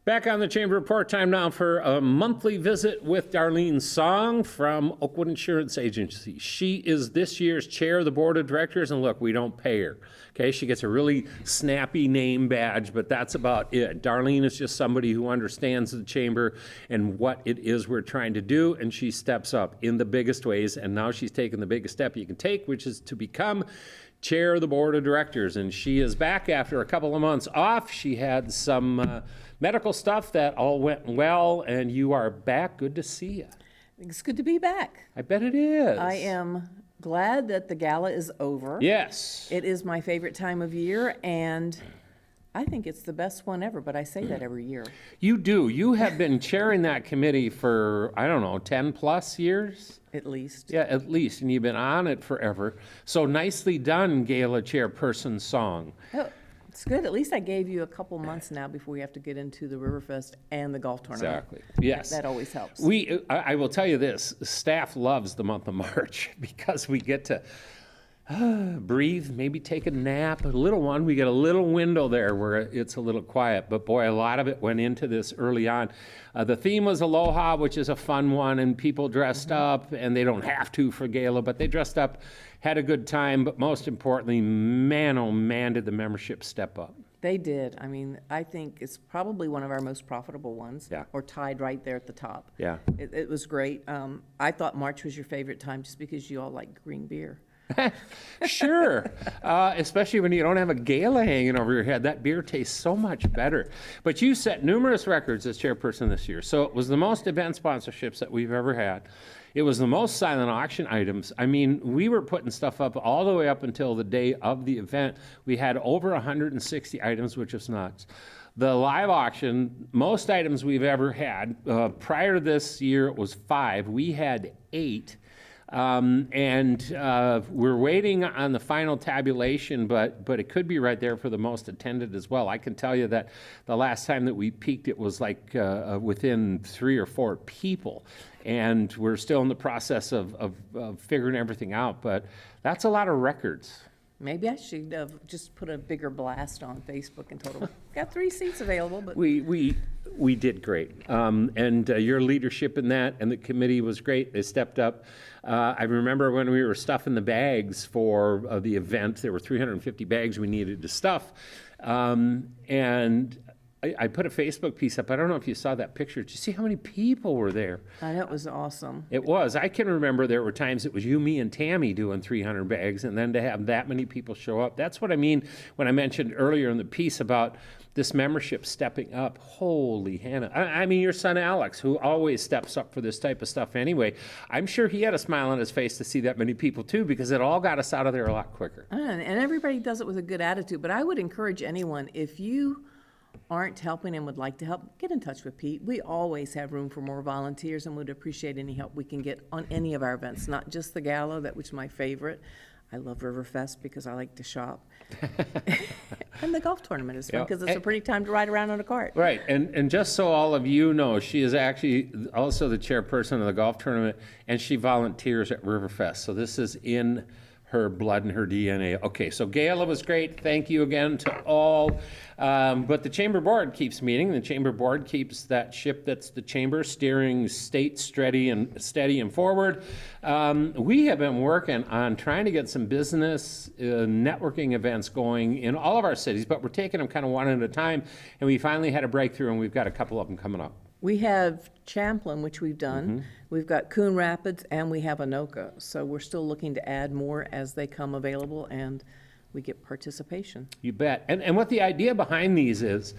Back on the Chamber Report, time now for a monthly visit with Darlene Sogn from Oakwood Insurance Agency. She is this year's chair of the board of directors, and look, we don't pay her. Okay, she gets a really snappy name badge, but that's about it. Darlene is just somebody who understands the chamber and what it is we're trying to do, and she steps up in the biggest ways, and now she's taken the biggest step you can take, which is to become chair of the board of directors, and she is back after a couple of months off. She had some medical stuff that all went well, and you are back. Good to see you. It's good to be back. I bet it is. I am glad that the gala is over. Yes. It is my favorite time of year, and I think it's the best one ever, but I say that every year. You do. You have been chairing that committee for, I don't know, 10 plus years? At least. Yeah, at least, and you've been on it forever. So nicely done, Gala Chairperson Sogn. Oh, it's good. At least I gave you a couple months now before we have to get into the Riverfest and the golf tournament. Exactly. Yes. That always helps. I will tell you this, staff loves the month of March because we get to breathe, maybe take a nap, a little one. We get a little window there where it's a little quiet, but boy, a lot of it went into this early on. The theme was Aloha, which is a fun one, and people dressed up, and they don't have to for Gala, but they dressed up, had a good time, but most importantly, man, oh man, did the membership step up. They did. I mean, I think it's probably one of our most profitable ones. Yeah. Or tied right there at the top. Yeah. It was great. I thought March was your favorite time just because you all like green beer. Sure, especially when you don't have a gala hanging over your head. That beer tastes so much better. But you set numerous records as chairperson this year. So it was the most event sponsorships that we've ever had. It was the most silent auction items. I mean, we were putting stuff up all the way up until the day of the event. We had over 160 items, which is nuts. The live auction, most items we've ever had. Prior to this year, it was 5. We had 8. We're waiting on the final tabulation, but it could be right there for the most attended as well. I can tell you that the last time that we peaked, it was like within 3 or 4 people, and we're still in the process of figuring everything out, but that's a lot of records. Maybe I should have just put a bigger blast on Facebook and told them, got 3 seats available. But We did great. Your leadership in that and the committee was great. They stepped up. I remember when we were stuffing the bags for the event, there were 350 bags we needed to stuff. I put a Facebook piece up. I don't know if you saw that picture. Did you see how many people were there? I know, it was awesome. It was. I can remember there were times it was you, me, and Tammy doing 300 bags, and then to have that many people show up. That's what I mean when I mentioned earlier in the piece about this membership stepping up. Holy Hannah. I mean, your son Alex, who always steps up for this type of stuff anyway, I'm sure he had a smile on his face to see that many people too, because it all got us out of there a lot quicker. And everybody does it with a good attitude, but I would encourage anyone, if you aren't helping and would like to help, get in touch with Pete. We always have room for more volunteers and would appreciate any help we can get on any of our events, not just the gala, that which is my favorite. I love Riverfest because I like to shop. And the golf tournament is fun because it's a pretty time to ride around on a cart. Right, and just so all of you know, she is actually also the chairperson of the golf tournament, and she volunteers at Riverfest. So this is in her blood and her DNA. Okay, so Gala was great. Thank you again to all. But the Chamber Board keeps meeting. The Chamber Board keeps that ship that's the Chamber steering state steady and forward. We have been working on trying to get some business networking events going in all of our cities, but we're taking them kind of one at a time, and we finally had a breakthrough, and we've got a couple of them coming up. We have Champlin, which we've done. Mm-hmm. We've got Coon Rapids, and we have Anoka. So we're still looking to add more as they come available, and we get participation. You bet. And what the idea behind these is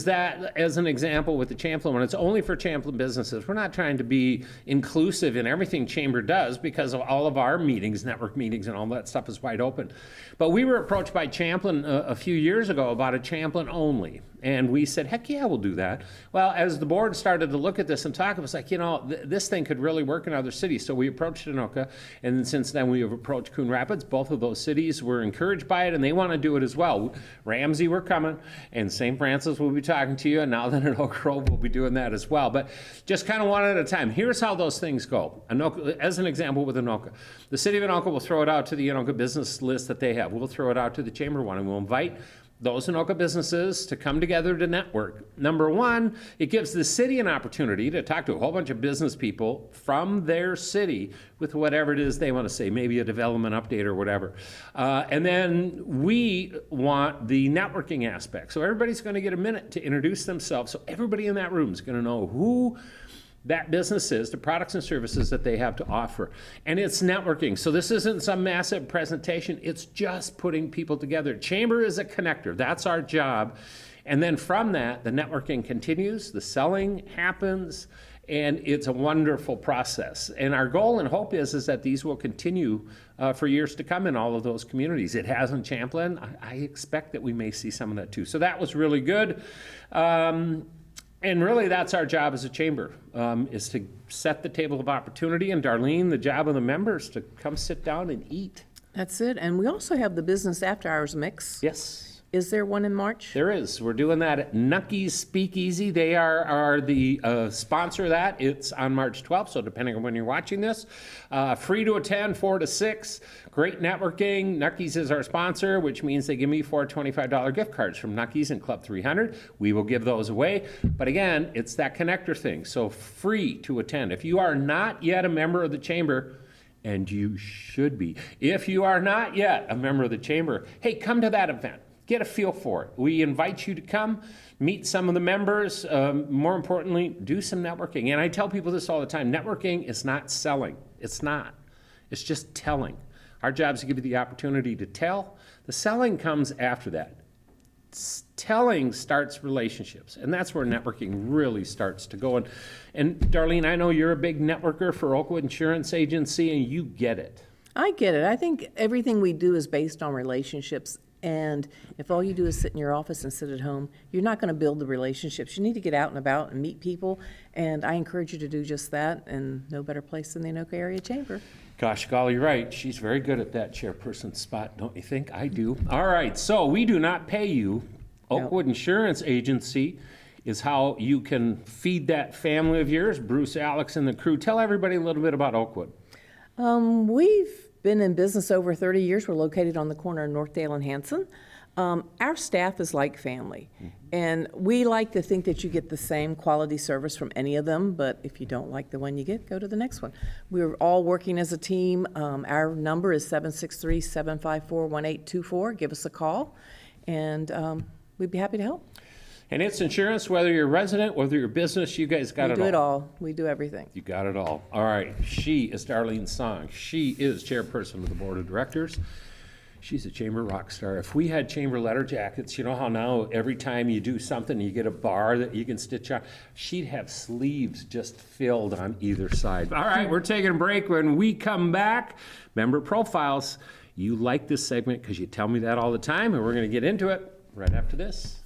that, as an example with the Champlin one, it's only for Champlin businesses. We're not trying to be inclusive in everything Chamber does, because of all of our meetings, network meetings and all that stuff is wide open. But we were approached by Champlin a few years ago about a Champlin only. And we said, heck yeah, we'll do that. Well, as the board started to look at this and talk, it was like, this thing could really work in other cities. So we approached Anoka, and since then we have approached Coon Rapids. Both of those cities were encouraged by it, and they want to do it as well. Ramsey, we're coming, and St. Francis will be talking to you, and now then at Oak Grove we'll be doing that as well. But just kind of one at a time. Here's how those things go. Anoka, as an example with Anoka, the city of Anoka will throw it out to the Anoka business list that they have. We'll throw it out to the Chamber one, and we'll invite those Anoka businesses to come together to network. Number one, it gives the city an opportunity to talk to a whole bunch of business people from their city with whatever it is they want to say, maybe a development update or whatever. And then we want the networking aspect. So everybody's going to get a minute to introduce themselves. So everybody in that room is going to know who that business is, the products and services that they have to offer. And it's networking. So this isn't some massive presentation. It's just putting people together. Chamber is a connector. That's our job. And then from that, the networking continues, the selling happens, and it's a wonderful process. And our goal and hope is that these will continue for years to come in all of those communities. It has in Champlin. I expect that we may see some of that too. So that was really good. And really, that's our job as a chamber, is to set the table of opportunity. And Darlene, the job of the members to come sit down and eat. That's it. And we also have the business after hours mix. Yes. Is there one in March? There is. We're doing that at Nucky's Speakeasy. They are the sponsor of that. It's on March 12th, so depending on when you're watching this. Free to attend, 4 to 6. Great networking. Nucky's is our sponsor, which means they give me 4 $25 gift cards from Nucky's and Club 300. We will give those away. But again, it's that connector thing, so free to attend. If you are not yet a member of the Chamber, and you should be, if you are not yet a member of the Chamber, hey, come to that event. Get a feel for it. We invite you to come, meet some of the members. More importantly, do some networking. And I tell people this all the time. Networking is not selling. It's not. It's just telling. Our job is to give you the opportunity to tell. The selling comes after that. Telling starts relationships. And that's where networking really starts to go. And Darlene, I know you're a big networker for Oakwood Insurance Agency, and you get it. I get it. I think everything we do is based on relationships. And if all you do is sit in your office and sit at home, you're not going to build the relationships. You need to get out and about and meet people. And I encourage you to do just that. And no better place than the Anoka Area Chamber. Gosh, golly, right. She's very good at that chairperson spot, don't you think? I do. All right, so we do not pay you. Oakwood Insurance Agency is how you can feed that family of yours. Bruce, Alex, and the crew. Tell everybody a little bit about Oakwood. We've been in business over 30 years. We're located on the corner of Northdale and Hanson. Our staff is like family, and we like to think that you get the same quality service from any of them, but if you don't like the one you get, go to the next one. We're all working as a team. Our number is 763-754-1824. Give us a call, and we'd be happy to help. And it's insurance, whether you're a resident, whether you're a business, you guys got it all. We do it all. We do everything. You got it all. All right. She is Darlene Sogn. She is chairperson of the board of directors. She's a chamber rock star. If we had chamber letter jackets, you know how now every time you do something, you get a bar that you can stitch on? She'd have sleeves just filled on either side. All right, we're taking a break. When we come back, member profiles. You like this segment because you tell me that all the time, and we're going to get into it right after this.